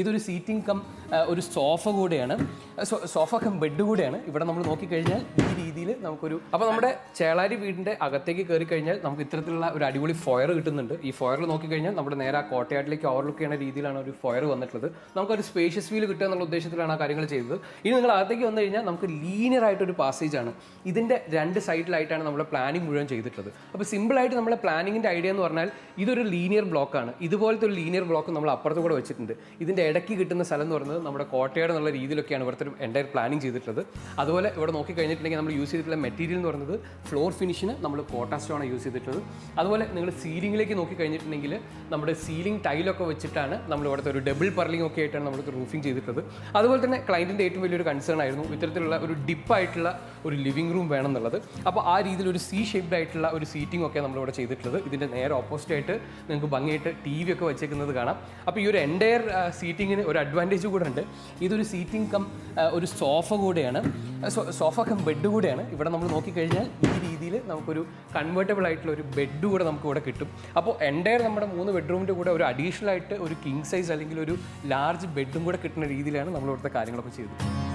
ഇതൊരു seating come ഒരു sofa കൂടെയാണ്, സോഫ കം ബെഡ് കൂടെയാണ്. ഇവിടെ നമ്മൾ നോക്കിക്കഴിഞ്ഞാൽ ഈ രീതിയിൽ നമുക്കൊരു അപ്പോൾ നമ്മുടെ ചേളാരി വീടിൻ്റെ അകത്തേക്ക് കയറി കഴിഞ്ഞാൽ നമുക്ക് ഇത്തരത്തിലുള്ള ഒരു അടിപൊളി ഫോയർ കിട്ടുന്നുണ്ട്. ഈ ഫോയറിൽ നോക്കിക്കഴിഞ്ഞാൽ നമ്മുടെ നേരെ ആ കോട്ടയാട്ടിലേക്ക് ഓവർലുക്ക് ചെയ്യുന്ന രീതിയിലാണ് ഒരു ഫോയർ വന്നിട്ടുള്ളത്. നമുക്കൊരു സ്പേഷ്യസ് ഫീൽ കിട്ടുക എന്നുള്ള ഉദ്ദേശത്തിലാണ് ആ കാര്യങ്ങൾ ചെയ്തത്. ഇനി നിങ്ങൾ അകത്തേക്ക് വന്നു കഴിഞ്ഞാൽ നമുക്ക് ലീനിയർ ആയിട്ടൊരു പാസേജ് ആണ്. ഇതിൻ്റെ രണ്ട് സൈഡിലായിട്ടാണ് നമ്മുടെ പ്ലാനിങ് മുഴുവൻ ചെയ്തിട്ടുള്ളത്. അപ്പോൾ സിമ്പിളായിട്ട് നമ്മളെ പ്ലാനിങ്ങിൻ്റെ ഐഡിയ എന്ന് പറഞ്ഞാൽ ഇതൊരു ലീനിയർ ബ്ലോക്കാണ്. ഇതുപോലത്തെ ഒരു ലീനിയർ ബ്ലോക്ക് നമ്മൾ അപ്പുറത്ത് കൂടെ വെച്ചിട്ടുണ്ട്. ഇതിൻ്റെ ഇടയ്ക്ക് കിട്ടുന്ന സ്ഥലം എന്ന് പറയുന്നത് നമ്മുടെ കോട്ടയാട് എന്നുള്ള രീതിയിലൊക്കെയാണ് ഇവിടുത്തെ ഒരു എൻ്റയർ പ്ലാനിങ് ചെയ്തിട്ടുള്ളത്. അതുപോലെ ഇവിടെ നോക്കിക്കഴിഞ്ഞിട്ടുണ്ടെങ്കിൽ നമ്മൾ യൂസ് ചെയ്തിട്ടുള്ള മെറ്റീരിയൽ എന്ന് പറയുന്നത് ഫ്ലോർ ഫിനിഷിന് നമ്മൾ കോട്ട സ്റ്റോൺ യൂസ് ചെയ്തിട്ടുള്ളത്. അതുപോലെ നിങ്ങൾ സീലിംഗിലേക്ക് നോക്കിക്കഴിഞ്ഞിട്ടുണ്ടെങ്കിൽ നമ്മുടെ സീലിംഗ് ടൈലൊക്കെ വെച്ചിട്ടാണ് നമ്മൾ ഇവിടുത്തെ ഒരു ഡബിൾ പർലിംഗ് ഒക്കെ ആയിട്ടാണ് നമ്മൾക്ക് റൂഫിംഗ് ചെയ്തിട്ടുള്ളത്. അതുപോലെ തന്നെ ക്ലയൻറ്റിൻ്റെ ഏറ്റവും വലിയൊരു കൺസേൺ ആയിരുന്നു ഇത്തരത്തിലുള്ള ഒരു ഡിപ്പായിട്ടുള്ള ഒരു ലിവിംഗ് റൂം വേണം എന്നുള്ളത്. അപ്പോൾ ആ രീതിയിൽ ഒരു സി ഷേപ്ഡ് ആയിട്ടുള്ള ഒരു സീറ്റിംഗ് ഒക്കെ നമ്മളിവിടെ ചെയ്തിട്ടുള്ളത്. ഇതിൻ്റെ നേരെ ഓപ്പോസിറ്റ് ആയിട്ട് നിങ്ങൾക്ക് ഭംഗിയായിട്ട് TV ഒക്കെ വെച്ചേക്കുന്നത് കാണാം. അപ്പോൾ ഈ ഒരു എൻ്റയർ സീറ്റിങ്ങിന് ഒരു അഡ്വാൻറ്റേജ് കൂടെ ഉണ്ട്. ഇതൊരു സീറ്റിംഗ് കം ഒരു സോഫ കൂടെയാണ്, സോഫ കം ബെഡ് കൂടെയാണ്. ഇവിടെ നമ്മൾ നോക്കിക്കഴിഞ്ഞാൽ ഈ രീതിയിൽ നമുക്കൊരു കൺവേർട്ടബിൾ ആയിട്ടുള്ള ഒരു ബെഡ് കൂടെ നമുക്ക് ഇവിടെ കിട്ടും. അപ്പോൾ എൻ്റയർ നമ്മുടെ 3 ബെഡ്റൂമിൻ്റെ കൂടെ ഒരു അഡീഷണൽ ആയിട്ട് ഒരു കിങ് സൈസ് അല്ലെങ്കിൽ ഒരു ലാർജ് ബെഡും കൂടെ കിട്ടുന്ന രീതിയിലാണ് നമ്മൾ ഇവിടുത്തെ കാര്യങ്ങളൊക്കെ ചെയ്തത്.